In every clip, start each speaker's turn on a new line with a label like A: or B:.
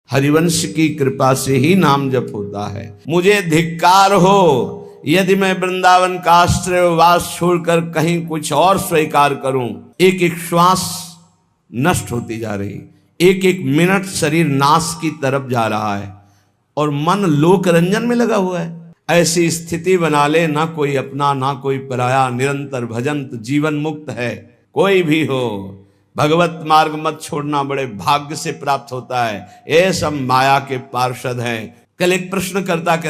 A: हरिवंश की कृपा से ही नाम जप होता है। मुझे धिक्कार हो यदि मैं वृंदावन का आश्रय वास छोड़कर कहीं कुछ और स्वीकार करूं। एक एक श्वास नष्ट होती जा रही, एक एक मिनट शरीर नाश की तरफ जा रहा है और मन लोक रंजन में लगा हुआ है। ऐसी स्थिति बना ले, ना कोई अपना ना कोई पराया, निरंतर भजन तो जीवन मुक्त है। कोई भी हो भगवत मार्ग मत छोड़ना, बड़े भाग्य से प्राप्त होता है। ये सब माया के पार्षद हैं। कल एक प्रश्न करता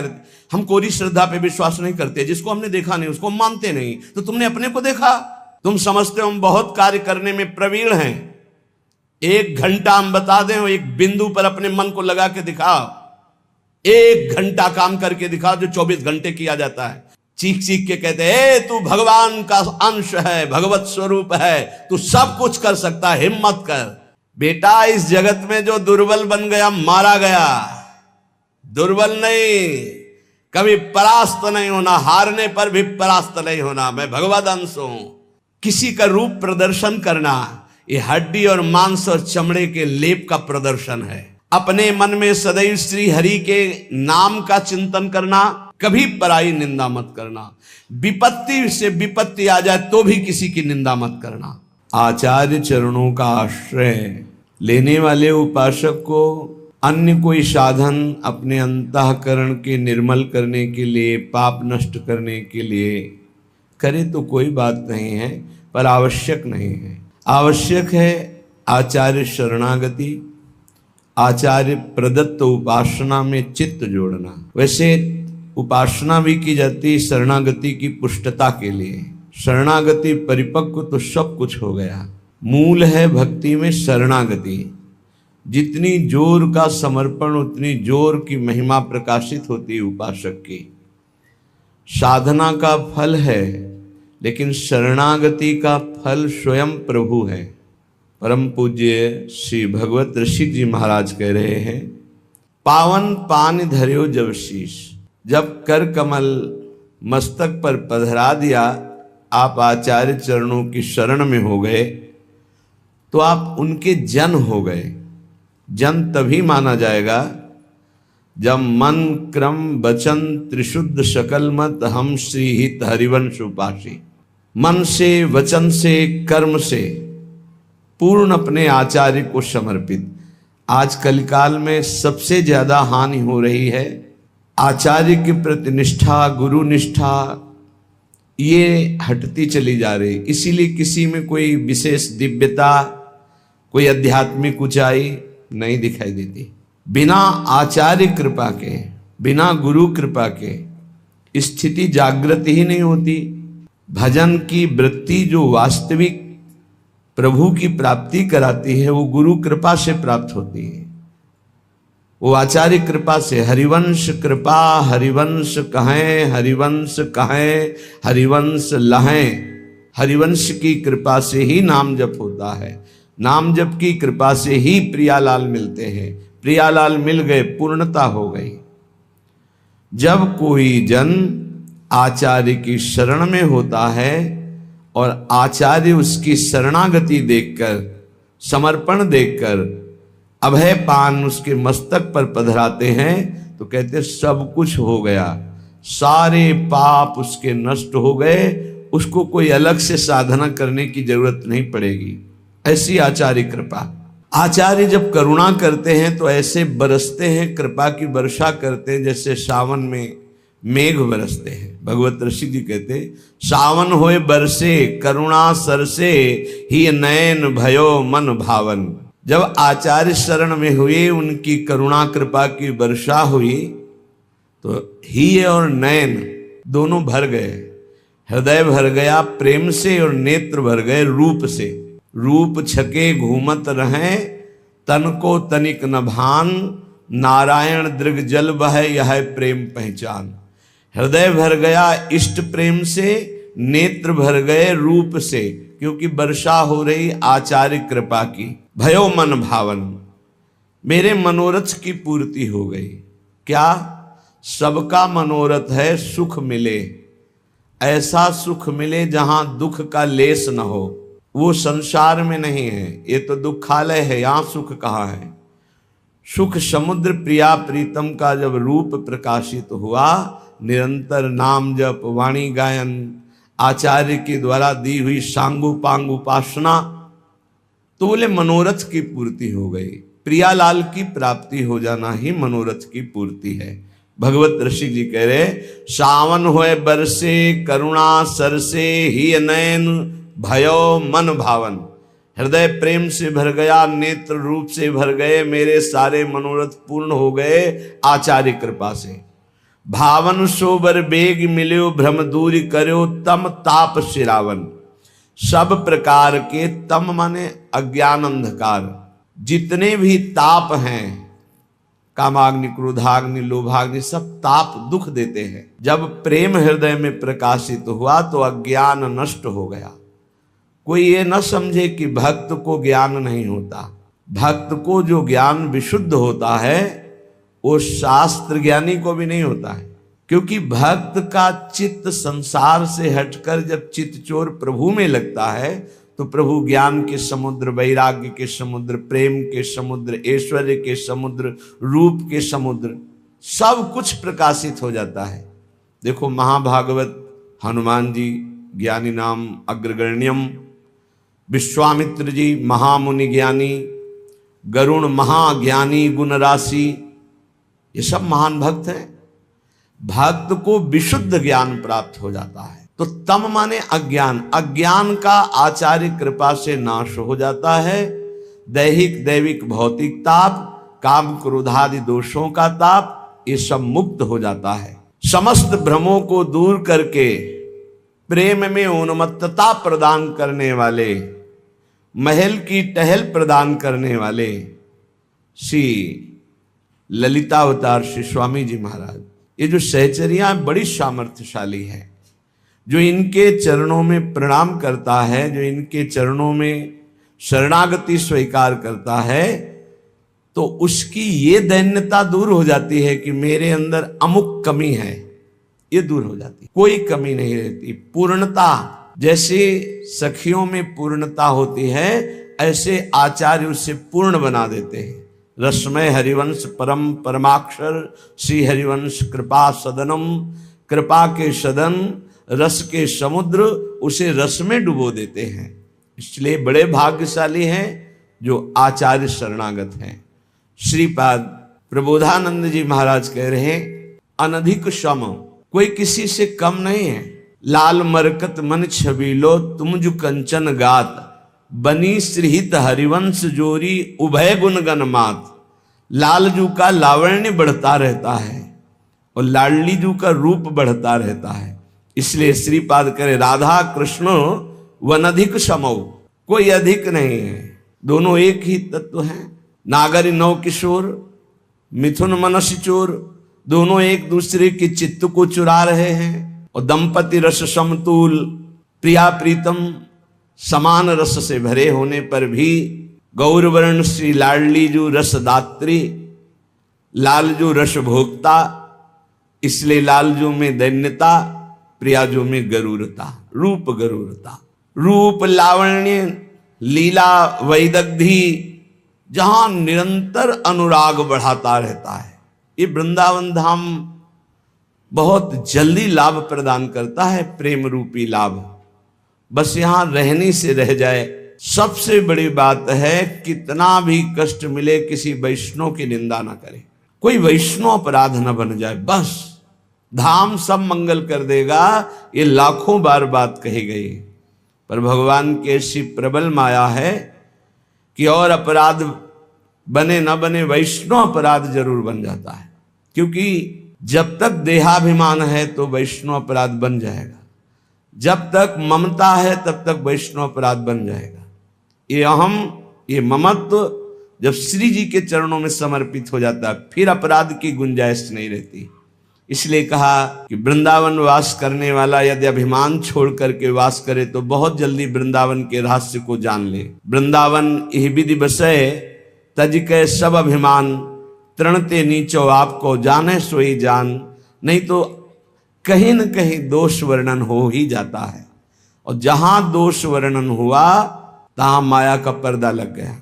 A: हम कोरी श्रद्धा पे विश्वास नहीं करते, जिसको हमने देखा नहीं उसको हम मानते नहीं। तो तुमने अपने को देखा, तुम समझते हो हम बहुत कार्य करने में प्रवीण हैं। 1 घंटा हम बता दें, एक बिंदु पर अपने मन को लगा के दिखाओ, 1 घंटा काम करके दिखाओ जो 24 घंटे किया जाता है। चीख चीख के कहते हैं तू भगवान का अंश है, भगवत स्वरूप है, तू सब कुछ कर सकता है, हिम्मत कर। बेटा इस जगत में जो दुर्बल बन गया मारा गया, दुर्बल नहीं, कभी परास्त नहीं होना, हारने पर भी परास्त नहीं होना। मैं भगवत अंश हूं। किसी का रूप प्रदर्शन करना ये हड्डी और मांस और चमड़े के लेप का प्रदर्शन है। अपने मन में सदैव श्री हरि के नाम का चिंतन करना, कभी पराई निंदा मत करना। विपत्ति से विपत्ति आ जाए तो भी किसी की निंदा मत करना। आचार्य चरणों का आश्रय लेने वाले उपासक को अन्य कोई साधन अपने अंतःकरण के निर्मल करने के लिए, पाप नष्ट करने के लिए करे तो कोई बात नहीं है, पर आवश्यक नहीं है। आवश्यक है आचार्य शरणागति, आचार्य प्रदत्त उपासना में चित्त जोड़ना। वैसे उपासना भी की जाती शरणागति की पुष्टता के लिए। शरणागति परिपक्व तो सब कुछ हो गया। मूल है भक्ति में शरणागति। जितनी जोर का समर्पण उतनी जोर की महिमा प्रकाशित होती है उपासक की। साधना का फल है, लेकिन शरणागति का फल स्वयं प्रभु है। परम पूज्य श्री भगवत ऋषि जी महाराज कह रहे हैं, पावन पान धर्यो जब शीश। जब कर कमल मस्तक पर पधरा दिया, आप आचार्य चरणों की शरण में हो गए, तो आप उनके जन हो गए। जन तभी माना जाएगा जब मन क्रम वचन त्रिशुद्ध सकल मत हम श्री हित हरिवंश उपासी। मन से, वचन से, कर्म से पूर्ण अपने आचार्य को समर्पित। आज कलिकाल में सबसे ज्यादा हानि हो रही है आचार्य के प्रति निष्ठा, गुरु निष्ठा, ये हटती चली जा रही। इसीलिए किसी में कोई विशेष दिव्यता, कोई आध्यात्मिक ऊंचाई नहीं दिखाई देती। बिना आचार्य कृपा के, बिना गुरु कृपा के स्थिति जागृत ही नहीं होती। भजन की वृत्ति जो वास्तविक प्रभु की प्राप्ति कराती है वो गुरु कृपा से प्राप्त होती है, वो आचार्य कृपा से। हरिवंश कृपा हरिवंश कहें, हरिवंश कहें, हरिवंश लहें। हरिवंश की कृपा से ही नाम जप होता है। नाम जप की कृपा से ही प्रियालाल मिलते हैं। प्रियालाल मिल गए, पूर्णता हो गई। जब कोई जन आचार्य की शरण में होता है और आचार्य उसकी शरणागति देखकर, समर्पण देखकर अभय पान उसके मस्तक पर पधराते हैं, तो कहते सब कुछ हो गया, सारे पाप उसके नष्ट हो गए, उसको कोई अलग से साधना करने की जरूरत नहीं पड़ेगी। ऐसी आचार्य कृपा। आचार्य जब करुणा करते हैं तो ऐसे बरसते हैं, कृपा की वर्षा करते हैं जैसे सावन में मेघ बरसते हैं। भगवत ऋषि जी कहते, सावन होए बरसे करुणा सरसे ही नयन भयो मन भावन। जब आचार्य शरण में हुए, उनकी करुणा कृपा की वर्षा हुई, तो ही और नयन दोनों भर गए। हृदय भर गया प्रेम से और नेत्र भर गए रूप से। रूप छके घूमत रहें, तन को तनिक न भान, नारायण दृग जल बह यह प्रेम पहचान। हृदय भर गया इष्ट प्रेम से, नेत्र भर गए रूप से, क्योंकि वर्षा हो रही आचार्य कृपा की। भयो मन भावन, मेरे मनोरथ की पूर्ति हो गई। क्या? सबका मनोरथ है सुख मिले, ऐसा सुख मिले जहां दुख का लेस न हो। वो संसार में नहीं है, ये तो दुखालय है, यहां सुख कहाँ है। सुख समुद्र प्रिया प्रीतम का जब रूप प्रकाशित हुआ, निरंतर नाम जप वाणी गायन आचार्य के द्वारा दी हुई सांगुपांग उपासना, तो बोले मनोरथ की पूर्ति हो गई। प्रियालाल की प्राप्ति हो जाना ही मनोरथ की पूर्ति है। भगवत ऋषि जी कह रहे, सावन होए बरसे करुणा सरसे ही नयन भयो मन भावन। हृदय प्रेम से भर गया, नेत्र रूप से भर गए, मेरे सारे मनोरथ पूर्ण हो गए आचार्य कृपा से। भावन सोबर बेग मिल्यो भ्रम दूर कर्यो तम ताप सिरावन। सब प्रकार के तम माने अज्ञान अंधकार, जितने भी ताप हैं, कामाग्नि क्रोधाग्नि लोभाग्नि, सब ताप दुख देते हैं। जब प्रेम हृदय में प्रकाशित हुआ तो अज्ञान नष्ट हो गया। कोई ये न समझे कि भक्त को ज्ञान नहीं होता। भक्त को जो ज्ञान विशुद्ध होता है वो शास्त्र ज्ञानी को भी नहीं होता है, क्योंकि भक्त का चित्त संसार से हटकर जब चित्त चोर प्रभु में लगता है तो प्रभु ज्ञान के समुद्र, वैराग्य के समुद्र, प्रेम के समुद्र, ऐश्वर्य के समुद्र, रूप के समुद्र, सब कुछ प्रकाशित हो जाता है। देखो महाभागवत, हनुमान जी ज्ञानी नाम अग्रगण्यम, विश्वामित्र जी महामुनि ज्ञानी, गरुण महाज्ञानी गुण राशि, ये सब महान भक्त हैं। भक्त को विशुद्ध ज्ञान प्राप्त हो जाता है। तो तम माने अज्ञान, अज्ञान का आचार्य कृपा से नाश हो जाता है। दैहिक दैविक भौतिक ताप, काम क्रोधादि दोषों का ताप, ये सब मुक्त हो जाता है। समस्त भ्रमों को दूर करके प्रेम में उन्मत्तता प्रदान करने वाले, महल की टहल प्रदान करने वाले श्री ललितावतार श्री स्वामी जी महाराज, ये जो सहचरियां बड़ी सामर्थ्यशाली हैं। जो इनके चरणों में प्रणाम करता है, जो इनके चरणों में शरणागति स्वीकार करता है, तो उसकी ये दैन्यता दूर हो जाती है कि मेरे अंदर अमुक कमी है, ये दूर हो जाती, कोई कमी नहीं रहती। पूर्णता, जैसे सखियों में पूर्णता होती है, ऐसे आचार्य उसे पूर्ण बना देते हैं। रसमय हरिवंश परम परमाक्षर श्री हरिवंश कृपा सदनम, कृपा के सदन, रस के समुद्र, उसे रस में डुबो देते हैं। इसलिए बड़े भाग्यशाली हैं जो आचार्य शरणागत हैं। श्रीपाद प्रबोधानंद जी महाराज कह रहे हैं, अनधिक सम, कोई किसी से कम नहीं है। लाल मरकत मन छबीलो तुम जो कंचन गात, बनी श्रीहित हरिवंश जोरी उभय गुण गण मात। लालजू का लावण्य बढ़ता रहता है और लाडली जू का रूप बढ़ता रहता है। इसलिए श्रीपाद करे, राधा कृष्ण वनधिक समौ, कोई अधिक नहीं है, दोनों एक ही तत्व हैं। नागरी नव किशोर, मिथुन मनसी चोर, दोनों एक दूसरे के चित्त को चुरा रहे हैं। और दंपति रस समतुल, प्रिया प्रीतम समान रस से भरे होने पर भी गौरवर्ण श्री लाडली जो रसदात्री, लालजू रस भोक्ता, इसलिए लालजू में दैन्यता, प्रियाजू में गरूरता, रूप गरूरता। रूप लावण्य लीला वैदग्धी, जहां निरंतर अनुराग बढ़ाता रहता है। ये वृंदावन धाम बहुत जल्दी लाभ प्रदान करता है, प्रेम रूपी लाभ। बस यहां रहने से रह जाए। सबसे बड़ी बात है, कितना भी कष्ट मिले किसी वैष्णव की निंदा ना करे, कोई वैष्णव अपराध न बन जाए, बस धाम सब मंगल कर देगा। ये लाखों बार बात कही गई, पर भगवान की ऐसी प्रबल माया है कि और अपराध बने न बने, वैष्णव अपराध जरूर बन जाता है। क्योंकि जब तक देहाभिमान है तो वैष्णव अपराध बन जाएगा, जब तक ममता है तब तक वैष्णव अपराध बन जाएगा। ये अहम, ये ममत्व जब श्री जी के चरणों में समर्पित हो जाता है, फिर अपराध की गुंजाइश नहीं रहती। इसलिए कहा कि वृंदावन वास करने वाला यदि अभिमान छोड़ करके वास करे तो बहुत जल्दी वृंदावन के रहस्य को जान ले। वृंदावन यह विधि बसय तज के सब अभिमान, तृणते नीचो आपको जाने सोई जान। नहीं तो कहीं न कहीं दोष वर्णन हो ही जाता है, और जहां दोष वर्णन हुआ तहां माया का पर्दा लग गया।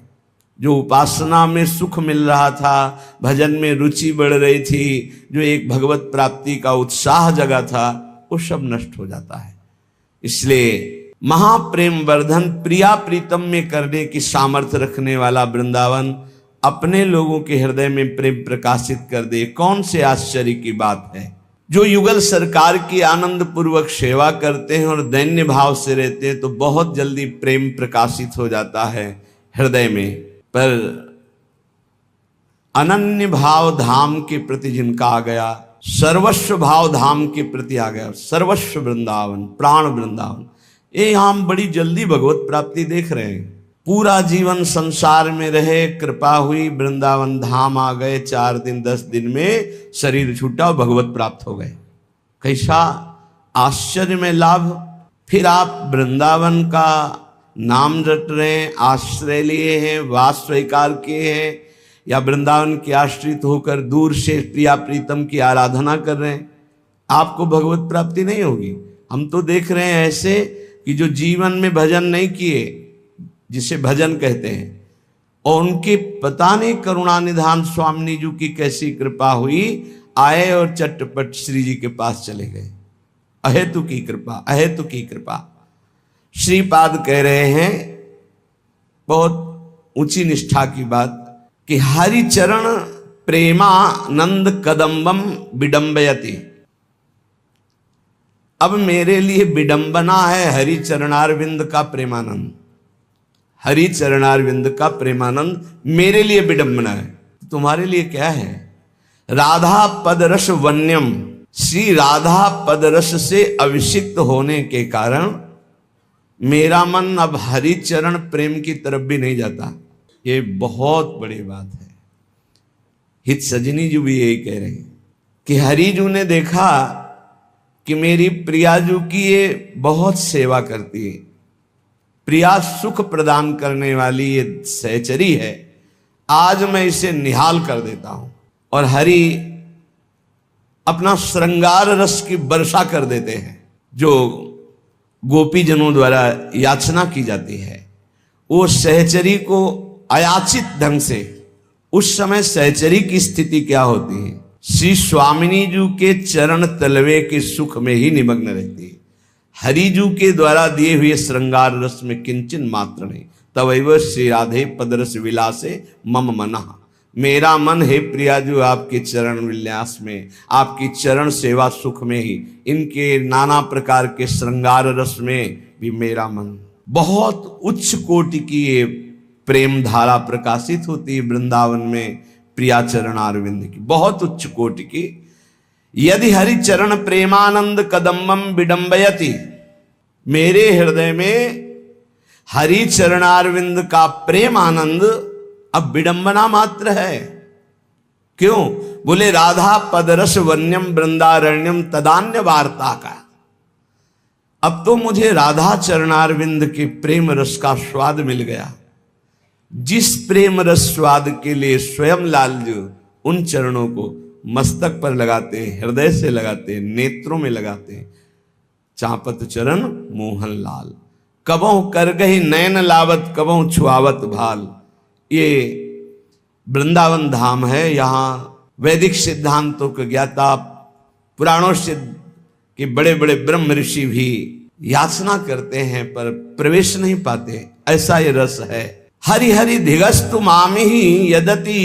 A: जो उपासना में सुख मिल रहा था, भजन में रुचि बढ़ रही थी, जो एक भगवत प्राप्ति का उत्साह जगा था, वो सब नष्ट हो जाता है। इसलिए महाप्रेम वर्धन प्रिया प्रीतम में करने की सामर्थ्य रखने वाला वृंदावन अपने लोगों के हृदय में प्रेम प्रकाशित कर दे, कौन से आश्चर्य की बात है। जो युगल सरकार की आनंद पूर्वक सेवा करते हैं और दैन्य भाव से रहते हैं तो बहुत जल्दी प्रेम प्रकाशित हो जाता है हृदय में, पर अनन्य भाव धाम के प्रति जिनका आ गया, सर्वस्व भाव धाम के प्रति आ गया, सर्वस्व वृंदावन, प्राण वृंदावन, ये हम बड़ी जल्दी भगवत प्राप्ति देख रहे हैं। पूरा जीवन संसार में रहे, कृपा हुई, वृंदावन धाम आ गए, 4 दिन 10 दिन में शरीर छूटा और भगवत प्राप्त हो गए। कैसा आश्चर्य में लाभ। फिर आप वृंदावन का नाम रट रहे हैं, आश्रय लिए हैं, वास स्वीकार किए हैं, या वृंदावन के आश्रित होकर दूर से प्रिया प्रीतम की आराधना कर रहे हैं, आपको भगवत प्राप्ति नहीं होगी। हम तो देख रहे हैं ऐसे कि जो जीवन में भजन नहीं किए, जिसे भजन कहते हैं, और उनके पता नहीं करुणा निधान स्वामी जी की कैसी कृपा हुई, आए और चटपट श्री जी के पास चले गए। अहेतु की कृपा, अहेतु की कृपा। श्रीपाद कह रहे हैं, बहुत ऊंची निष्ठा की बात, कि हरि चरण प्रेमानंद कदम्बम विडंबयति। अब मेरे लिए विडंबना है हरि चरणारविंद का प्रेमानंद, हरि चरणारविंद का प्रेमानंद मेरे लिए विडंबना है। तुम्हारे लिए क्या है? राधा पदरस वन्यम, श्री राधा पदरस से अभिषिक्त होने के कारण मेरा मन अब हरि चरण प्रेम की तरफ भी नहीं जाता। ये बहुत बड़ी बात है। हित सजनी जी भी यही कह रहे हैं कि हरिजू ने देखा कि मेरी प्रियाजू की ये बहुत सेवा करती है, प्रिया सुख प्रदान करने वाली ये सहचरी है, आज मैं इसे निहाल कर देता हूं। और हरि अपना श्रृंगार रस की वर्षा कर देते हैं, जो गोपीजनों द्वारा याचना की जाती है। वो सहचरी को अयाचित ढंग से, उस समय सहचरी की स्थिति क्या होती है? श्री स्वामिनी जी के चरण तलवे के सुख में ही निमग्न रहती है, हरिजू के द्वारा दिए हुए श्रृंगार रस में किंचन मात्र नहीं। तवैव श्री राधे पदरस विलासे मम मनः, मेरा मन है प्रियाजू आपके चरण विन्यास में, आपकी चरण सेवा सुख में ही, इनके नाना प्रकार के श्रृंगार रस में भी मेरा मन। बहुत उच्च कोटि की ये प्रेम धारा प्रकाशित होती है वृंदावन में प्रिया चरण अरविंद की, बहुत उच्च कोटि की। यदि हरि चरण प्रेमानंद कदम्बम विडंबयति, मेरे हृदय में हरि चरणारविंद का प्रेम आनंद अब विडंबना मात्र है। क्यों? बोले राधा पदरस वन्यम वृंदारण्यम तदान्य वार्ता का। अब तो मुझे राधा चरणारविंद के प्रेम रस का स्वाद मिल गया, जिस प्रेम रस स्वाद के लिए स्वयं लालजू उन चरणों को मस्तक पर लगाते हैं, हृदय से लगाते हैं, नेत्रों में लगाते हैं। चापत चरण मोहन लाल, कबों कर गही नयन लावत, कबों छुआवत भाल। ये वृंदावन धाम है। यहाँ वैदिक सिद्धांतों के ज्ञाता, पुराणों से के बड़े बड़े ब्रह्म ऋषि भी याचना करते हैं पर प्रवेश नहीं पाते, ऐसा ये रस है। हरि हरि धिगस्तु मामिहि यदति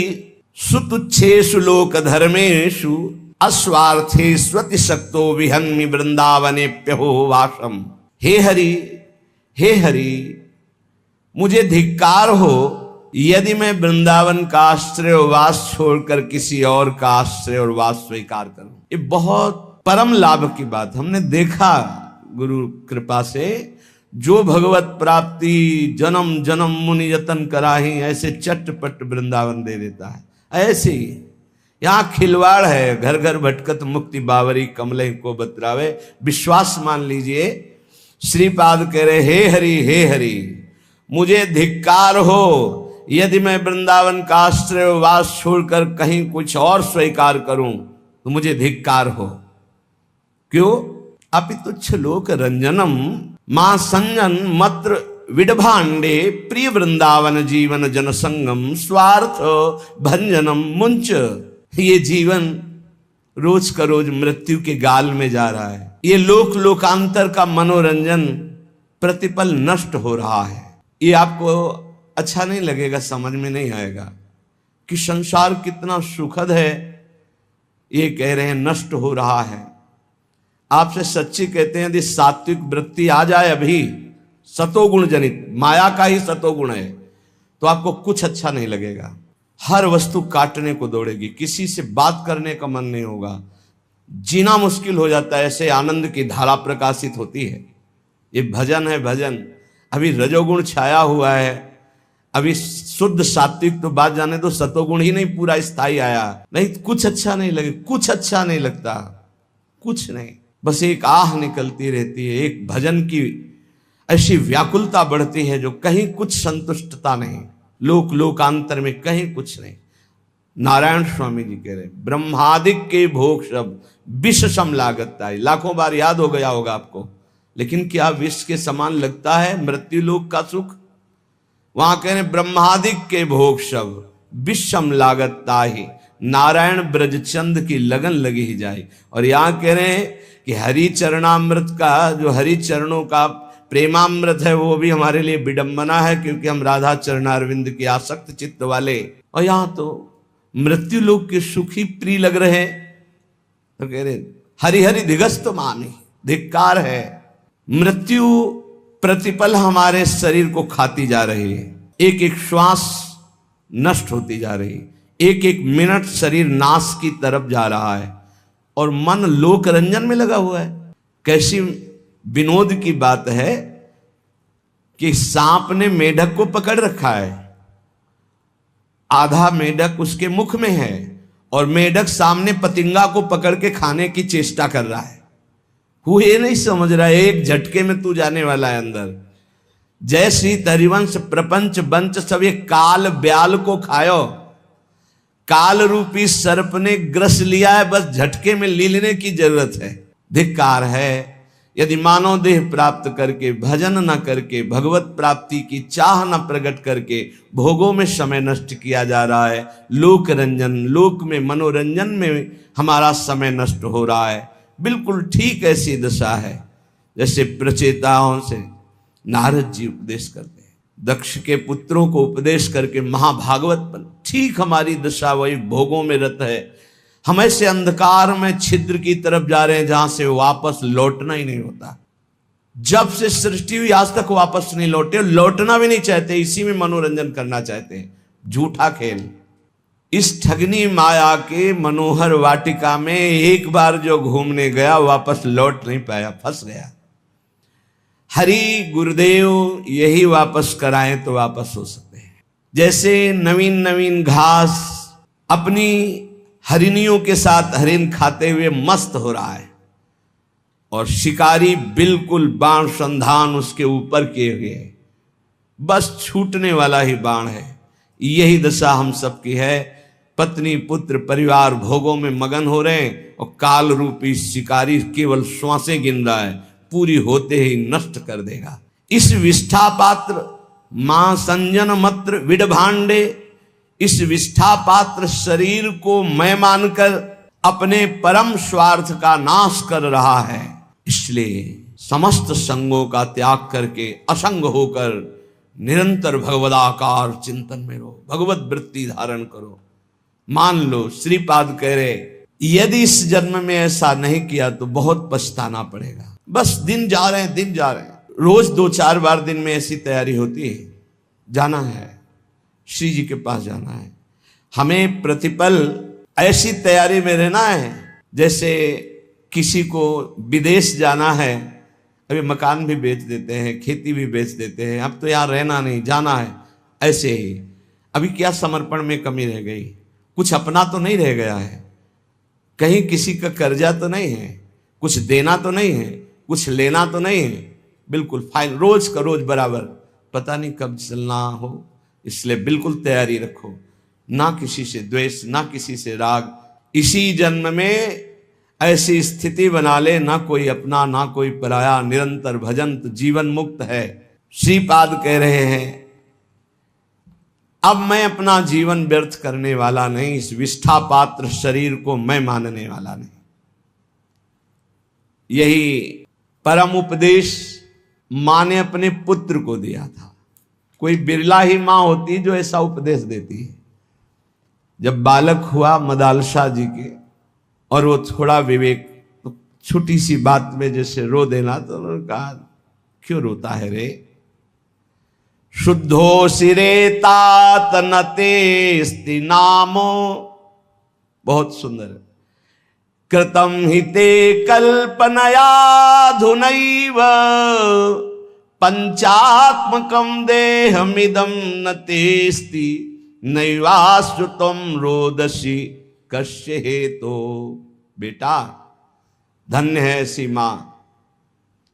A: सुतुच्छेषु लोक धर्मेषु अस्वार्थे स्वति शक्तो विहन्मि वृंदावनेप्यहो वासम। हे हरि, मुझे धिक्कार हो यदि मैं वृंदावन का आश्रय और वास छोड़कर किसी और का आश्रय और वास स्वीकार करूं। ये बहुत परम लाभ की बात। हमने देखा गुरु कृपा से, जो भगवत प्राप्ति जन्म जन्म मुनि यतन कराही, ऐसे चटपट वृंदावन दे देता है। ऐसे ही यहाँ खिलवाड़ है, घर घर भटकत मुक्ति बावरी कमले को बतरावे। विश्वास मान लीजिए, श्रीपाद कह रहे हे हरि, मुझे धिक्कार हो यदि मैं वृंदावन का आश्रय वास छोड़कर कहीं कुछ और स्वीकार करूं, तो मुझे धिक्कार हो। क्यों? अपितुच्छ लोक रंजनम मां संजन मत्र विडभांडे प्रिय वृंदावन जीवन जनसंगम स्वार्थ भंजनम मुंच। ये जीवन रोज का रोज मृत्यु के गाल में जा रहा है। ये लोक लोकांतर का मनोरंजन प्रतिपल नष्ट हो रहा है। ये आपको अच्छा नहीं लगेगा, समझ में नहीं आएगा कि संसार कितना सुखद है। ये कह रहे हैं नष्ट हो रहा है। आपसे सच्ची कहते हैं यदि सात्विक वृत्ति आ जाए अभी, सतोगुण जनित माया का ही सतोगुण है, तो आपको कुछ अच्छा नहीं लगेगा। हर वस्तु काटने को दौड़ेगी, किसी से बात करने का मन नहीं होगा, जीना मुश्किल हो जाता है। ऐसे आनंद की धारा प्रकाशित होती है। ये भजन है भजन। अभी रजोगुण छाया हुआ है, अभी शुद्ध सात्विक तो बात जाने दो, सतोगुण ही नहीं पूरा स्थायी आया, नहीं कुछ अच्छा नहीं लगे, कुछ अच्छा नहीं लगता, कुछ नहीं। बस एक आह निकलती रहती है, एक भजन की ऐसी व्याकुलता बढ़ती है जो कहीं कुछ संतुष्टता नहीं, लोक लोकांतर में कहीं कुछ नहीं। नारायण स्वामी जी कह रहे ब्रह्मादिक के भोग शब्द विष सम लागता है। लाखों बार याद हो गया होगा आपको, लेकिन क्या विष के समान लगता है मृत्यु लोक का सुख? वहां कह रहे ब्रह्मादिक के भोग शब्द विषम लागता ही, नारायण ब्रजचंद की लगन लगी ही जाए। और यहां कह रहे हैं कि हरि चरणामृत का, जो हरि चरणों का प्रेमामृत है, वो भी हमारे लिए विडंबना है, क्योंकि हम राधा चरणारविंद के आसक्त चित्त वाले। और यहां तो मृत्यु लोक के सुखी प्रिय लग रहे हैं, तो कह रहे हरि हरि दिगस्त मानी, धिक्कार है। मृत्यु प्रतिपल हमारे शरीर को खाती जा रही है, एक एक श्वास नष्ट होती जा रही है, एक एक मिनट शरीर नाश की तरफ जा रहा है, और मन लोक रंजन में लगा हुआ है। कैसी विनोद की बात है कि सांप ने मेढक को पकड़ रखा है, आधा मेढक उसके मुख में है, और मेढक सामने पतिंगा को पकड़ के खाने की चेष्टा कर रहा है। वो ये नहीं समझ रहा है एक झटके में तू जाने वाला है अंदर। जय श्री तरिवंश प्रपंच बंच सब ये काल ब्याल को खायो, काल रूपी सर्प ने ग्रस लिया है, बस झटके में ले लेने की जरूरत है। धिक्कार है यदि मानव देह प्राप्त करके, भजन न करके, भगवत प्राप्ति की चाह न प्रकट करके भोगों में समय नष्ट किया जा रहा है। लोक रंजन, लोक में मनोरंजन में हमारा समय नष्ट हो रहा है। बिल्कुल ठीक ऐसी दशा है जैसे प्रचेताओं से नारद जी उपदेश करते हैं, दक्ष के पुत्रों को उपदेश करके महाभागवत बन। ठीक हमारी दशा वही भोगों में रत है। हम ऐसे अंधकार में छिद्र की तरफ जा रहे हैं जहां से वापस लौटना ही नहीं होता। जब से सृष्टि हुई आज तक वापस नहीं लौटे, लौटना भी नहीं चाहते, इसी में मनोरंजन करना चाहते हैं। झूठा खेल। इस ठगनी माया के मनोहर वाटिका में एक बार जो घूमने गया वापस लौट नहीं पाया, फंस गया। हरि गुरुदेव यही वापस कराएं तो वापस हो सकते हैं। जैसे नवीन नवीन घास अपनी हरिणियों के साथ हरिन खाते हुए मस्त हो रहा है, और शिकारी बिल्कुल बाण संधान उसके ऊपर किए हुए, बस छूटने वाला ही बाण है। यही दशा हम सबकी है। पत्नी पुत्र परिवार भोगों में मगन हो रहे हैं, और काल रूपी शिकारी केवल श्वासें गिन रहा है, पूरी होते ही नष्ट कर देगा। इस विष्ठा पात्र मां संजन मत्र विडभांडे, इस विष्ठा पात्र शरीर को मैं मानकर अपने परम स्वार्थ का नाश कर रहा है। इसलिए समस्त संगों का त्याग करके असंग होकर निरंतर भगवदाकार चिंतन में रहो, भगवत वृत्ति धारण करो। मान लो श्रीपाद कह रहे यदि इस जन्म में ऐसा नहीं किया तो बहुत पछताना पड़ेगा। बस दिन जा रहे हैं, दिन जा रहे हैं। रोज 2-4 बार दिन में ऐसी तैयारी होती है, जाना है श्री जी के पास जाना है। हमें प्रतिपल ऐसी तैयारी में रहना है जैसे किसी को विदेश जाना है, अभी मकान भी बेच देते हैं, खेती भी बेच देते हैं, अब तो यहाँ रहना नहीं, जाना है। ऐसे ही अभी क्या समर्पण में कमी रह गई, कुछ अपना तो नहीं रह गया है, कहीं किसी का कर्जा तो नहीं है, कुछ देना तो नहीं है, कुछ लेना तो नहीं है, बिल्कुल फाइन, रोज का रोज बराबर, पता नहीं कब चलना हो। इसलिए बिल्कुल तैयारी रखो, ना किसी से द्वेष, ना किसी से राग। इसी जन्म में ऐसी स्थिति बना ले, ना कोई अपना ना कोई पराया, निरंतर भजन, तो जीवन मुक्त है। श्रीपाद कह रहे हैं अब मैं अपना जीवन व्यर्थ करने वाला नहीं, इस विष्ठा पात्र शरीर को मैं मानने वाला नहीं। यही परम उपदेश मां ने अपने पुत्र को दिया था। कोई बिरला ही मां होती जो ऐसा उपदेश देती है। जब बालक हुआ मदालशा जी के और वो थोड़ा विवेक, तो छोटी सी बात में जैसे रो देना, तो उन्होंने कहा क्यों रोता है रे? शुद्धो सिरे तात नतेस्ति नामो, बहुत सुंदर। कृतम हिते कल्पनयाधुनैव पंचात्मकम देहमिदं न तेस्ति नैवाश्रुतम रोदसी कश्य हेतो। बेटा धन्य है ऐसी मां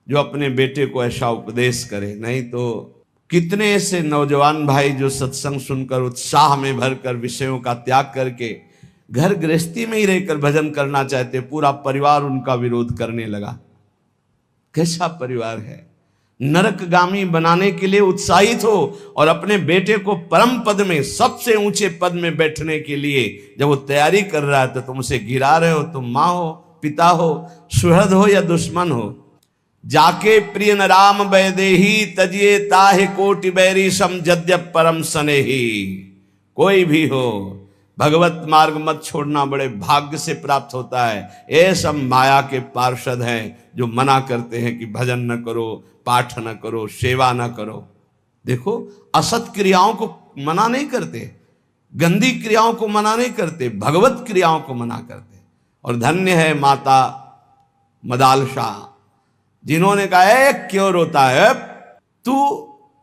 A: जो अपने बेटे को ऐसा उपदेश करे, नहीं तो कितने ऐसे नौजवान भाई जो सत्संग सुनकर उत्साह में भरकर विषयों का त्याग करके घर गृहस्थी में ही रहकर भजन करना चाहते, पूरा परिवार उनका विरोध करने लगा। कैसा परिवार है? नरकगामी बनाने के लिए उत्साहित हो और अपने बेटे को परम पद में, सबसे ऊंचे पद में बैठने के लिए जब वो तैयारी कर रहा है तो तुम उसे गिरा रहे हो। तुम माँ हो, पिता हो, सुहृद हो या दुश्मन हो। जाके प्रिय न राम वैदेही तजिए ताहे कोटि बैरी सम जद्यप परम सनेही। कोई भी हो भगवत मार्ग मत छोड़ना, बड़े भाग्य से प्राप्त होता है। ये सब माया के पार्षद हैं जो मना करते हैं कि भजन न करो, पाठ न करो, सेवा न करो। देखो असत क्रियाओं को मना नहीं करते, गंदी क्रियाओं को मना नहीं करते, भगवत क्रियाओं को मना करते। और धन्य है माता मदालशा जिन्होंने कहा क्यों रोता है? तू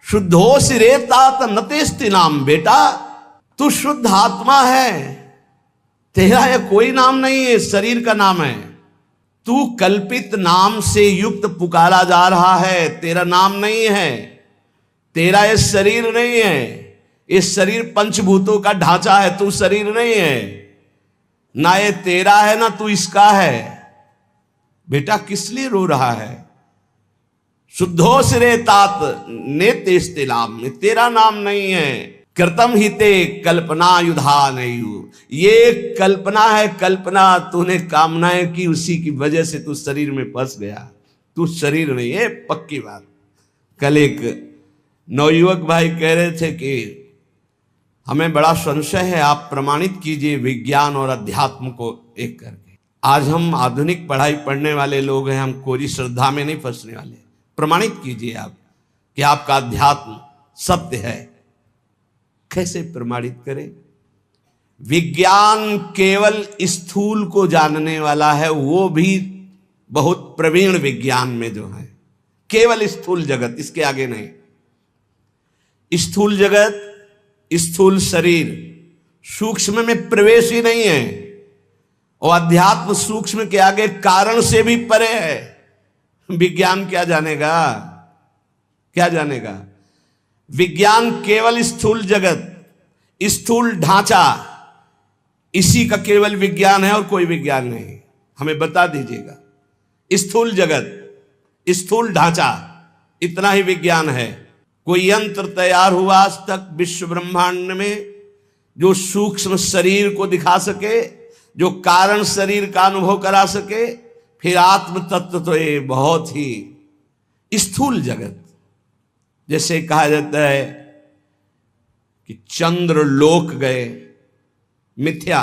A: शुद्धोस रेता नतेस्ति नाम। बेटा तू शुद्ध आत्मा है, तेरा ये कोई नाम नहीं है, शरीर का नाम है। तू कल्पित नाम से युक्त पुकारा जा रहा है, तेरा नाम नहीं है, तेरा ये शरीर नहीं है। इस शरीर पंचभूतों का ढांचा है, तू शरीर नहीं है। ना ये तेरा है ना तू इसका है। बेटा किस लिए रो रहा है? शुद्धोस रे तात नेतेस्ते नाम, तेरा नाम नहीं है। कृतम हिते कल्पना युधा नहीं। ये कल्पना है, कल्पना तूने कामनाएं की, उसी की वजह से तू शरीर में फंस गया। तू शरीर नहीं है, पक्की बात। कल एक नवयुवक भाई कह रहे थे कि हमें बड़ा संशय है, आप प्रमाणित कीजिए विज्ञान और अध्यात्म को एक करके। आज हम आधुनिक पढ़ाई पढ़ने वाले लोग हैं, हम कोरी श्रद्धा में नहीं फंसने वाले। प्रमाणित कीजिए आप कि आपका अध्यात्म सत्य है। कैसे प्रमाणित करें? विज्ञान केवल स्थूल को जानने वाला है, वो भी बहुत प्रवीण विज्ञान में जो है। केवल स्थूल जगत, इसके आगे नहीं। स्थूल जगत, स्थूल शरीर सूक्ष्म में प्रवेश ही नहीं है। और अध्यात्म सूक्ष्म के आगे कारण से भी परे है। विज्ञान क्या जानेगा? क्या जानेगा? विज्ञान केवल स्थूल जगत, स्थूल ढांचा, इसी का केवल विज्ञान है और कोई विज्ञान नहीं। हमें बता दीजिएगा। स्थूल जगत, स्थूल ढांचा, इतना ही विज्ञान है। कोई यंत्र तैयार हुआ आज तक विश्व ब्रह्मांड में जो सूक्ष्म शरीर को दिखा सके, जो कारण शरीर का अनुभव करा सके? फिर आत्म तत्व तो ये बहुत ही स्थूल जगत। जैसे कहा जाता है कि चंद्र लोक गए, मिथ्या।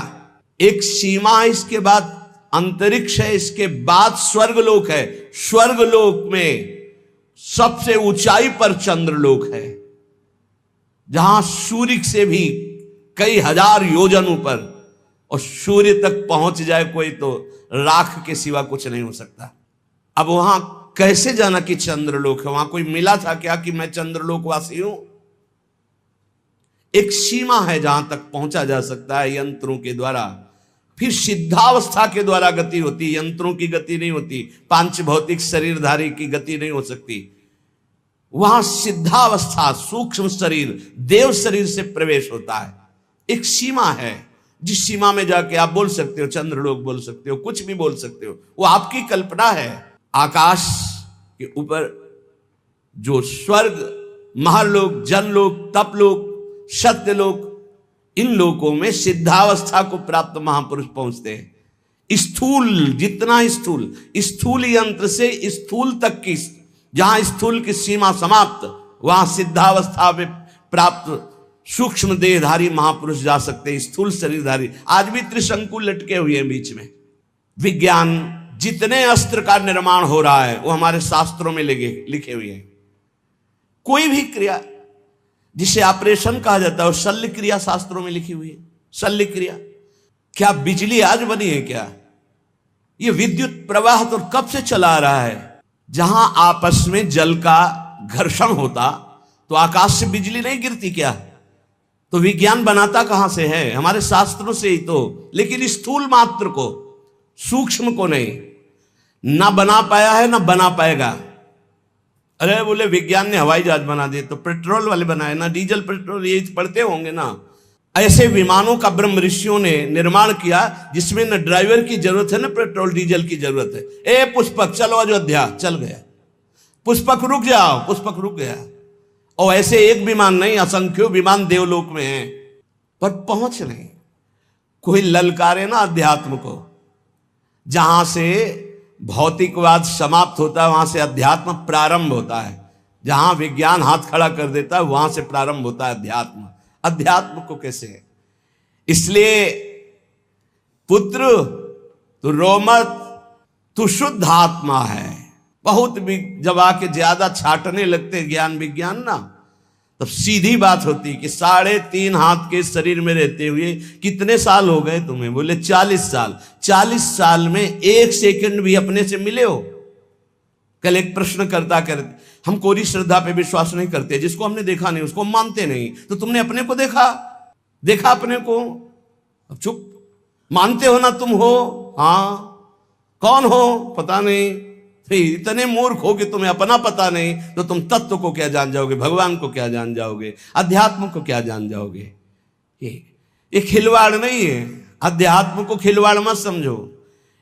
A: एक सीमा है, इसके बाद अंतरिक्ष है, इसके बाद स्वर्गलोक है। स्वर्गलोक में सबसे ऊंचाई पर चंद्रलोक है, जहां सूर्य से भी कई हजार योजन ऊपर, और सूर्य तक पहुंच जाए कोई तो राख के सिवा कुछ नहीं हो सकता। अब वहां कैसे जाना कि चंद्रलोक है? वहां कोई मिला था क्या कि मैं चंद्रलोक वासी हूं? एक सीमा है जहां तक पहुंचा जा सकता है यंत्रों के द्वारा। फिर सिद्धावस्था के द्वारा गति होती, यंत्रों की गति नहीं होती। पांच भौतिक शरीरधारी की गति नहीं हो सकती। वहां सिद्धावस्था, सूक्ष्म शरीर, देव शरीर से प्रवेश होता है। एक सीमा है, जिस सीमा में जाके आप बोल सकते हो, चंद्रलोक बोल सकते हो, कुछ भी बोल सकते हो। वो आपकी कल्पना है। आकाश के ऊपर जो स्वर्ग महालोक, जनलोक, तपलोक, सत्यलोक, इन लोकों में सिद्धावस्था को प्राप्त महापुरुष पहुंचते हैं। स्थूल, जितना स्थूल यंत्र से स्थूल तक की, जहां स्थूल की सीमा समाप्त, वहां सिद्धावस्था में प्राप्त सूक्ष्म देहधारी महापुरुष जा सकते हैं, स्थूल शरीरधारी। आज भी त्रिशंकु लटके हुए हैं बीच में। विज्ञान, जितने अस्त्र का निर्माण हो रहा है वो हमारे शास्त्रों में लिखे हुए हैं। कोई भी क्रिया जिसे ऑपरेशन कहा जाता है वो शल्य क्रिया शास्त्रों में लिखी हुई है। शल्य क्रिया, क्या बिजली आज बनी है क्या? ये विद्युत प्रवाह तो कब से चला आ रहा है। जहां आपस में जल का घर्षण होता तो आकाश से बिजली नहीं गिरती क्या? तो विज्ञान बनाता कहां से है? हमारे शास्त्रों से ही तो। लेकिन स्थूल मात्र को, सूक्ष्म को नहीं, ना बना पाया है ना बना पाएगा। अरे बोले विज्ञान ने हवाई जहाज बना दिए, तो पेट्रोल वाले बनाए ना, डीजल पेट्रोल, ये पढ़ते होंगे ना। ऐसे विमानों का ब्रह्म ऋषियों ने निर्माण किया जिसमें न ड्राइवर की जरूरत है, न पेट्रोल डीजल की जरूरत है। ए पुष्पक चलो अयोध्या, चल गया। पुष्पक रुक जाओ, पुष्पक रुक गया। और ऐसे एक विमान नहीं, असंख्यों विमान देवलोक में हैं, पर पहुंच नहीं। कोई ललकारे ना अध्यात्म को। जहां से भौतिकवाद समाप्त होता है वहां से अध्यात्म प्रारंभ होता है। जहां विज्ञान हाथ खड़ा कर देता है वहां से प्रारंभ होता है अध्यात्म। अध्यात्म को कैसे है? इसलिए पुत्र तू रो मत, तू शुद्ध आत्मा है। बहुत भी जब आके ज्यादा छाटने लगते ज्ञान विज्ञान ना, तब सीधी बात होती कि 3.5 हाथ के शरीर में रहते हुए कितने साल हो गए तुम्हें? बोले 40 साल। 40 साल में 1 सेकंड भी अपने से मिले हो? कल एक प्रश्न करते, हम कोई श्रद्धा पे विश्वास नहीं करते, जिसको हमने देखा नहीं उसको हम मानते नहीं। तो तुमने अपने को देखा अपने को? अब चुप, मानते हो ना तुम हो? हाँ, कौन हो? पता नहीं। इतने मूर्ख हो कि तुम्हें अपना पता नहीं, तो तुम तत्व को क्या जान जाओगे? भगवान को क्या जान जाओगे? अध्यात्म को क्या जान जाओगे? ये खिलवाड़ नहीं है। अध्यात्म को खिलवाड़ मत समझो।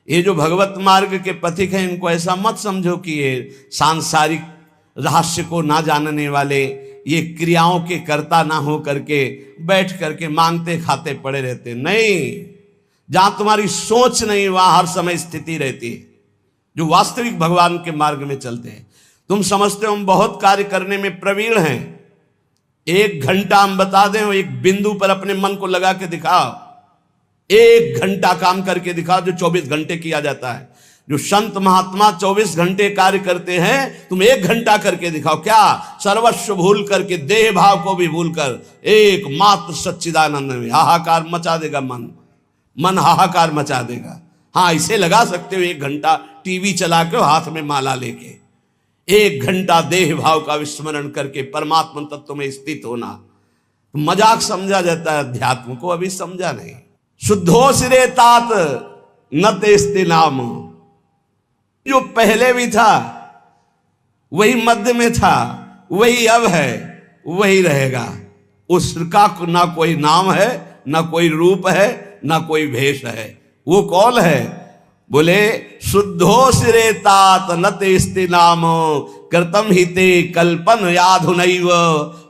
A: ये जो भगवत मार्ग के पथिक हैं इनको ऐसा मत समझो कि ये सांसारिक रहस्य को ना जानने वाले, ये क्रियाओं के कर्ता ना हो करके बैठ करके मांगते खाते पड़े रहते। नहीं, जहां तुम्हारी सोच नहीं वहां हर समय स्थिति रहती है। जो वास्तविक भगवान के मार्ग में चलते हैं, तुम समझते हो हम बहुत कार्य करने में प्रवीण हैं। 1 घंटा हम बता दें, एक बिंदु पर अपने मन को लगा के दिखाओ। 1 घंटा काम करके दिखाओ जो 24 घंटे किया जाता है। जो संत महात्मा 24 घंटे कार्य करते हैं, तुम 1 घंटा करके दिखाओ। क्या? सर्वस्व भूल करके, देह भाव को भी भूल कर एकमात्र सच्चिदानंद में हाहाकार मचा देगा। मन हाहाकार मचा देगा। हाँ, इसे लगा सकते हो 1 घंटा टीवी चला के हाथ में माला लेके, 1 घंटा देह भाव का विस्मरण करके परमात्मा तत्व में स्थित होना। मजाक समझा जाता है, अध्यात्म को अभी समझा नहीं। शुद्धो सिरे तात न तेस्ते नाम। जो पहले भी था वही मध्य में था, वही अब है, वही रहेगा। उसका ना कोई नाम है, ना कोई रूप है, ना कोई भेष है। वो कौन है? बोले शुद्धो सिरे तात न तेस्ते नाम कृतम हिते कल्पन याधुनैव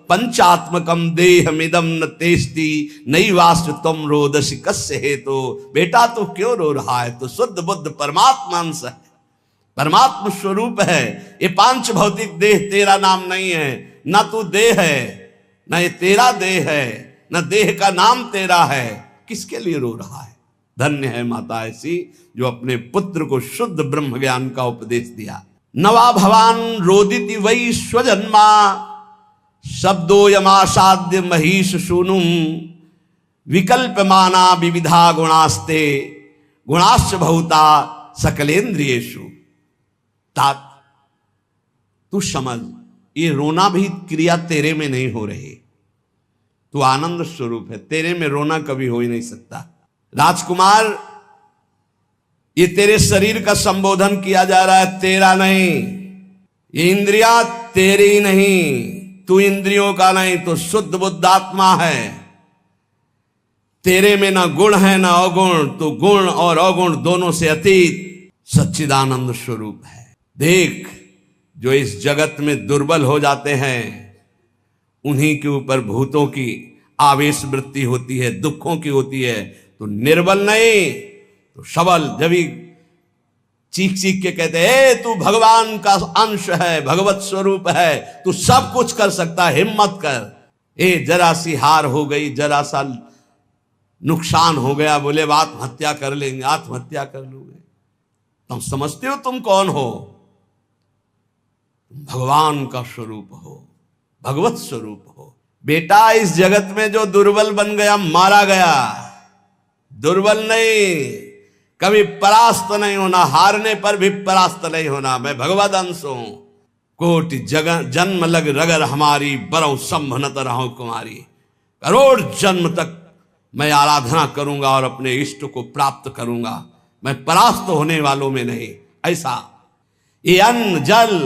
A: पंचात्मकम देहमिदम न तेस्ति नैवास्य तुम रोदसी कस्य हेतु। बेटा तू क्यों रो रहा है? तो शुद्ध बुद्ध परमात्मा अंश है, परमात्मा स्वरूप है। ये 5 भौतिक देह तेरा नाम नहीं है। ना तू देह है, ना ये तेरा देह है, ना देह का नाम तेरा है। किसके लिए रो रहा है? धन्य है माता ऐसी जो अपने पुत्र को शुद्ध ब्रह्म ज्ञान का उपदेश दिया। नवा भवान रोदिति वै स्वजन्मा शब्दो यमासाद्य महिष सूनुम विकल्पमाना विविधा गुणास्ते गुणाश्च बहुता सकलेन्द्रियेषु। तात तू समझ, ये रोना भी क्रिया तेरे में नहीं हो रही। तू आनंद स्वरूप है, तेरे में रोना कभी हो ही नहीं सकता। राजकुमार, ये तेरे शरीर का संबोधन किया जा रहा है, तेरा नहीं। ये इंद्रियां तेरी नहीं, तू इंद्रियों का नहीं, तो शुद्ध बुद्ध आत्मा है। तेरे में ना गुण है ना अवगुण, तो गुण और अवगुण दोनों से अतीत सच्चिदानंद स्वरूप है। देख, जो इस जगत में दुर्बल हो जाते हैं उन्हीं के ऊपर भूतों की आवेश वृत्ति होती है, दुखों की होती है। तो निर्बल नहीं तो सबल। जब ही चीख चीख के कहते ए तू भगवान का अंश है, भगवत स्वरूप है, तू सब कुछ कर सकता है, हिम्मत कर। ए जरा सी हार हो गई, जरा सा नुकसान हो गया, बोले आत्महत्या कर लेंगे, आत्महत्या कर लोगे। तुम समझते हो तुम कौन हो? भगवान का स्वरूप हो, भगवत स्वरूप हो। बेटा इस जगत में जो दुर्बल बन गया मारा गया, दुर्बल नहीं, कभी परास्त नहीं होना, हारने पर भी परास्त नहीं होना। मैं भगवद अंश हूं। कोटि जगह जन्म लग रगर हमारी, बरौ संभनत रहो कुमारी। करोड़ जन्म तक मैं आराधना करूंगा और अपने इष्ट को प्राप्त करूंगा, मैं परास्त होने वालों में नहीं। ऐसा ये अन्न जल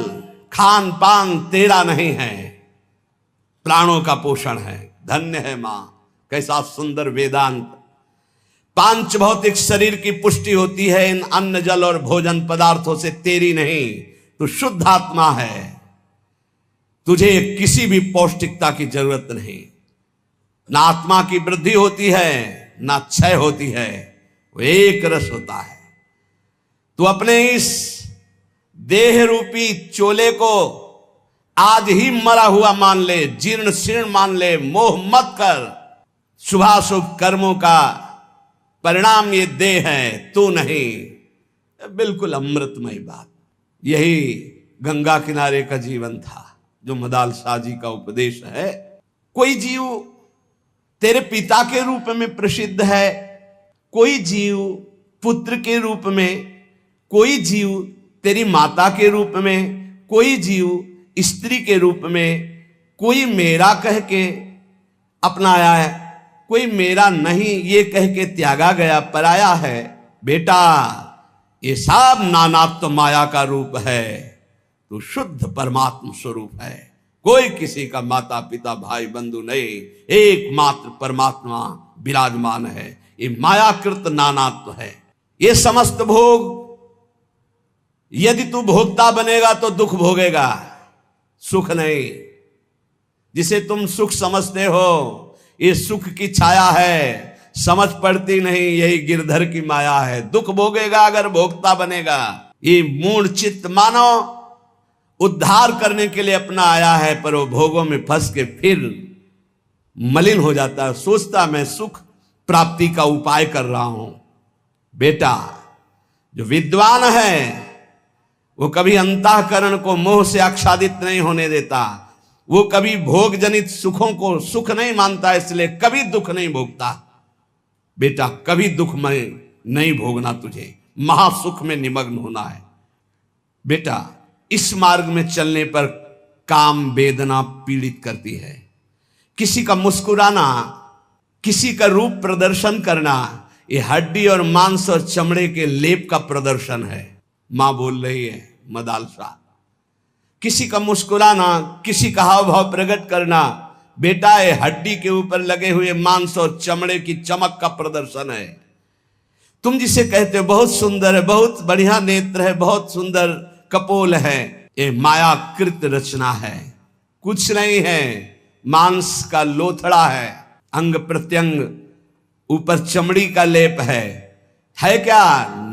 A: खान पान तेरा नहीं है, प्राणों का पोषण है। धन्य है मां, कैसा सुंदर वेदांत। पांच भौतिक शरीर की पुष्टि होती है इन अन्न जल और भोजन पदार्थों से, तेरी नहीं। तू शुद्ध आत्मा है, तुझे किसी भी पौष्टिकता की जरूरत नहीं। ना आत्मा की वृद्धि होती है ना क्षय होती है, वो एक रस होता है। तू अपने इस देह रूपी चोले को आज ही मरा हुआ मान ले, जीर्ण शीर्ण मान ले, मोह मत कर। शुभाशुभ कर्मों का परिणाम ये देह है, तू नहीं। बिल्कुल अमृतमय बात। यही गंगा किनारे का जीवन था जो मदाल शाह जी का उपदेश है। कोई जीव तेरे पिता के रूप में प्रसिद्ध है, कोई जीव पुत्र के रूप में, कोई जीव तेरी माता के रूप में, कोई जीव स्त्री के रूप में, कोई मेरा कह के अपनाया है, कोई मेरा नहीं ये कह के त्यागा गया, पराया है। बेटा ये सब नानात्व माया का रूप है, तो शुद्ध परमात्म स्वरूप है। कोई किसी का माता पिता भाई बंधु नहीं, एकमात्र परमात्मा विराजमान है। ये मायाकृत नानात्व है। ये समस्त भोग, यदि तू भोक्ता बनेगा तो दुख भोगेगा, सुख नहीं। जिसे तुम सुख समझते हो ये सुख की छाया है, समझ पड़ती नहीं, यही गिरधर की माया है। दुख भोगेगा अगर भोक्ता बनेगा। ये मूढ़ चित्त मानव उद्धार करने के लिए अपना आया है, पर वो भोगों में फंस के फिर मलिन हो जाता है, सोचता मैं सुख प्राप्ति का उपाय कर रहा हूं। बेटा जो विद्वान है वो कभी अंतःकरण को मोह से आच्छादित नहीं होने देता, वो कभी भोग जनित सुखों को सुख नहीं मानता, इसलिए कभी दुख नहीं भोगता। बेटा कभी दुख में नहीं भोगना, तुझे महासुख में निमग्न होना है। बेटा इस मार्ग में चलने पर काम वेदना पीड़ित करती है। किसी का मुस्कुराना, किसी का रूप प्रदर्शन करना, ये हड्डी और मांस और चमड़े के लेप का प्रदर्शन है। मां बोल रही है मदाल शाह। किसी का मुस्कुराना, किसी का हाव भाव प्रकट करना, बेटा ये हड्डी के ऊपर लगे हुए मांस और चमड़े की चमक का प्रदर्शन है। तुम जिसे कहते हो बहुत सुंदर है, बहुत बढ़िया नेत्र है, बहुत सुंदर कपोल है, ये मायाकृत रचना है, कुछ नहीं है। मांस का लोथड़ा है, अंग प्रत्यंग ऊपर चमड़ी का लेप है क्या?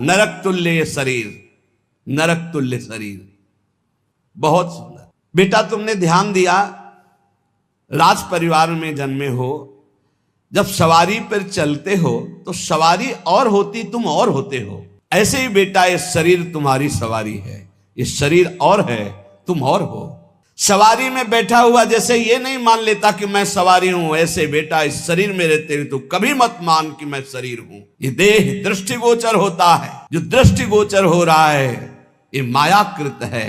A: नरक तुल्य ये शरीर, नरक तुल्य शरीर, बहुत सुंदर। बेटा तुमने ध्यान दिया, राज परिवार में जन्मे हो, जब सवारी पर चलते हो तो सवारी और होती, तुम और होते हो। ऐसे ही बेटा ये शरीर तुम्हारी सवारी है, ये शरीर और है, तुम और हो। सवारी में बैठा हुआ जैसे ये नहीं मान लेता कि मैं सवारी हूं, ऐसे बेटा इस शरीर में रहते हुए तो कभी मत मान कि मैं शरीर हूं। ये देह दृष्टिगोचर होता है, जो दृष्टिगोचर हो रहा है ये मायाकृत है,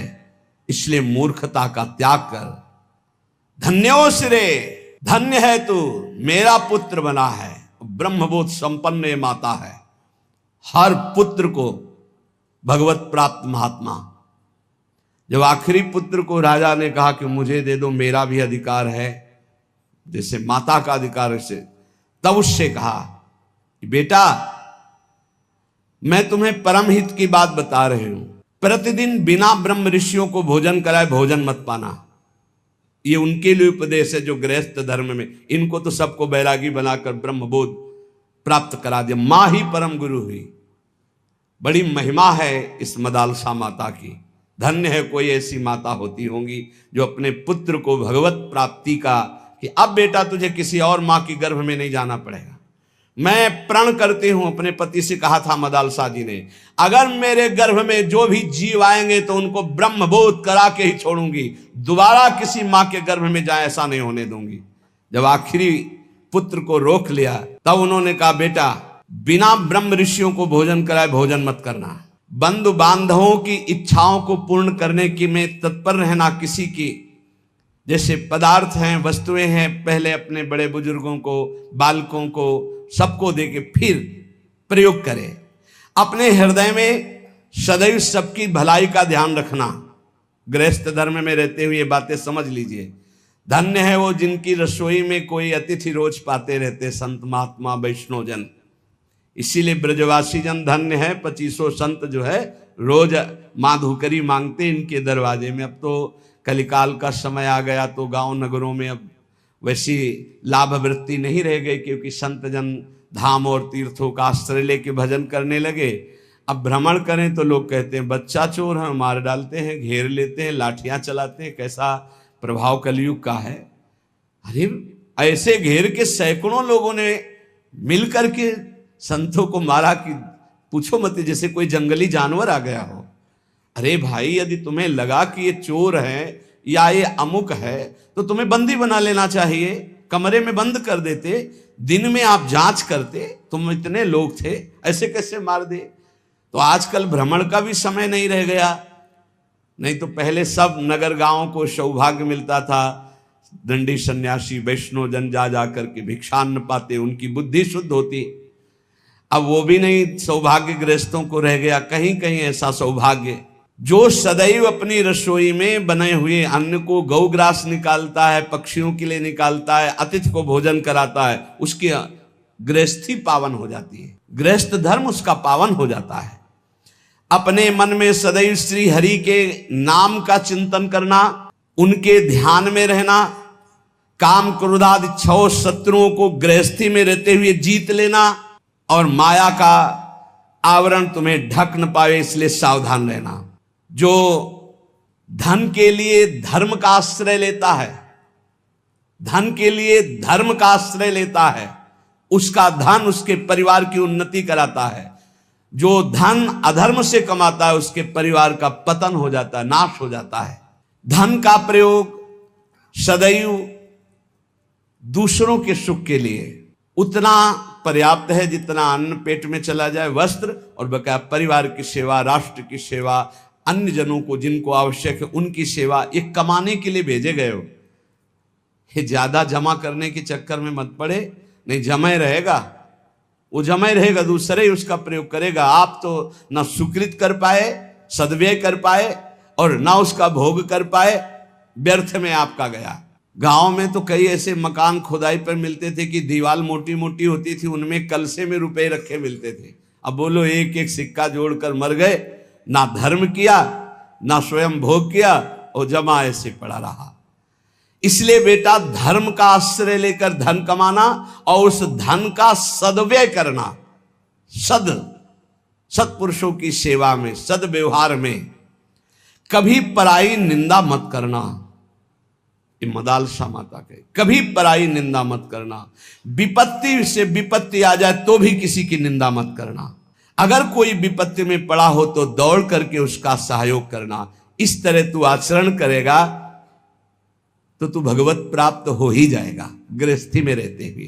A: इसलिए मूर्खता का त्याग कर। धन्योश्रे, धन्य है तू, मेरा पुत्र बना है। ब्रह्मबोध संपन्न ये माता है। हर पुत्र को भगवत प्राप्त महात्मा, जब आखिरी पुत्र को राजा ने कहा कि मुझे दे दो, मेरा भी अधिकार है जैसे माता का अधिकार से, तब उससे कहा कि बेटा मैं तुम्हें परम हित की बात बता रही हूं, प्रतिदिन बिना ब्रह्म ऋषियों को भोजन कराए भोजन मत पाना। ये उनके लिए उपदेश है जो गृहस्थ धर्म में, इनको तो सबको बैरागी बनाकर ब्रह्मबोध प्राप्त करा दिया। माँ ही परम गुरु हुई। बड़ी महिमा है इस मदालसा माता की। धन्य है कोई ऐसी माता होती होंगी जो अपने पुत्र को भगवत प्राप्ति का, कि अब बेटा तुझे किसी और माँ की गर्भ में नहीं जाना पड़ेगा। मैं प्रण करती हूं, अपने पति से कहा था मदालसा जी ने, अगर मेरे गर्भ में जो भी जीव आएंगे तो उनको ब्रह्मबोध करा के ही छोड़ूंगी, दोबारा किसी माँ के गर्भ में जाए ऐसा नहीं होने दूंगी। जब आखिरी पुत्र को रोक लिया तब उन्होंने कहा, बेटा बिना ब्रह्म ऋषियों को भोजन कराए भोजन मत करना। बंधु बांधवों की इच्छाओं को पूर्ण करने की में तत्पर रहना। किसी की जैसे पदार्थ हैं, वस्तुएं हैं, पहले अपने बड़े बुजुर्गों को, बालकों को, सबको देके फिर प्रयोग करें। अपने हृदय में सदैव सबकी भलाई का ध्यान रखना। गृहस्थ धर्म में रहते हुए ये बातें समझ लीजिए। धन्य है वो जिनकी रसोई में कोई अतिथि रोज पाते रहते, संत महात्मा वैष्णव जन। इसीलिए ब्रजवासी जन धन्य है। 2500 संत जो है रोज माधुकरी मांगते इनके दरवाजे में। अब तो कलिकाल का समय आ गया तो गांव नगरों में अब वैसी लाभ वृत्ति नहीं रह गई, क्योंकि संत जन धाम और तीर्थों का आश्रय लेके भजन करने लगे। अब भ्रमण करें तो लोग कहते हैं बच्चा चोर है, मार डालते हैं, घेर लेते हैं, लाठियां चलाते हैं। कैसा प्रभाव कलयुग का है। अरे ऐसे घेर के सैकड़ों लोगों ने मिल करके संतों को मारा कि पूछो मत, जैसे कोई जंगली जानवर आ गया हो। अरे भाई, यदि तुम्हें लगा कि ये चोर है या ये अमुक है तो तुम्हें बंदी बना लेना चाहिए, कमरे में बंद कर देते, दिन में आप जांच करते। तुम इतने लोग थे, ऐसे कैसे मार दे। तो आजकल भ्रमण का भी समय नहीं रह गया। नहीं तो पहले सब नगर गांवों को सौभाग्य मिलता था, दंडी सन्यासी वैष्णव जन जा जाकर के भिक्षान्न पाते, उनकी बुद्धि शुद्ध होती। अब वो भी नहीं सौभाग्य गृहस्थों को रह गया। कहीं कहीं ऐसा सौभाग्य जो सदैव अपनी रसोई में बने हुए अन्न को गौग्रास निकालता है, पक्षियों के लिए निकालता है, अतिथि को भोजन कराता है, उसकी गृहस्थी पावन हो जाती है, गृहस्थ धर्म उसका पावन हो जाता है। अपने मन में सदैव श्री हरि के नाम का चिंतन करना, उनके ध्यान में रहना, काम क्रोधादि इच्छाओं शत्रुओं को गृहस्थी में रहते हुए जीत लेना, और माया का आवरण तुम्हें ढक न पाए इसलिए सावधान रहना। जो धन के लिए धर्म का आश्रय लेता है, धन के लिए धर्म का आश्रय लेता है, उसका धन उसके परिवार की उन्नति कराता है। जो धन अधर्म से कमाता है उसके परिवार का पतन हो जाता है, नाश हो जाता है। धन का प्रयोग सदैव दूसरों के सुख के लिए उतना पर्याप्त है जितना अन्न पेट में चला जाए, वस्त्र, और बकाया परिवार की सेवा, राष्ट्र की सेवा, अन्य जनों को जिनको आवश्यक है उनकी सेवा। ये कमाने के लिए भेजे गए हो, ये ज्यादा जमा करने के चक्कर में मत पड़े, नहीं जमे रहेगा, वो जमे रहेगा, दूसरे ही उसका प्रयोग करेगा। आप तो ना सुकृत कर पाए, सद्व्यय कर पाए, और ना उसका भोग कर पाए, व्यर्थ में आपका गया। गांव में तो कई ऐसे मकान खुदाई पर मिलते थे कि दीवार मोटी मोटी होती थी, उनमें कलसे में रुपए रखे मिलते थे। अब बोलो एक एक सिक्का जोड़कर मर गए, ना धर्म किया, ना स्वयं भोग किया, और जमा ऐसे पड़ा रहा। इसलिए बेटा धर्म का आश्रय लेकर धन कमाना और उस धन का सद्व्यय करना, सत्पुरुषों की सेवा में, सद्व्यवहार में। कभी पराई निंदा मत करना, ये मदालसा माता के, कभी पराई निंदा मत करना। विपत्ति से विपत्ति आ जाए तो भी किसी की निंदा मत करना। अगर कोई विपत्ति में पड़ा हो तो दौड़ करके उसका सहयोग करना। इस तरह तू आचरण करेगा तो तू भगवत प्राप्त हो ही जाएगा गृहस्थी में रहते हुए।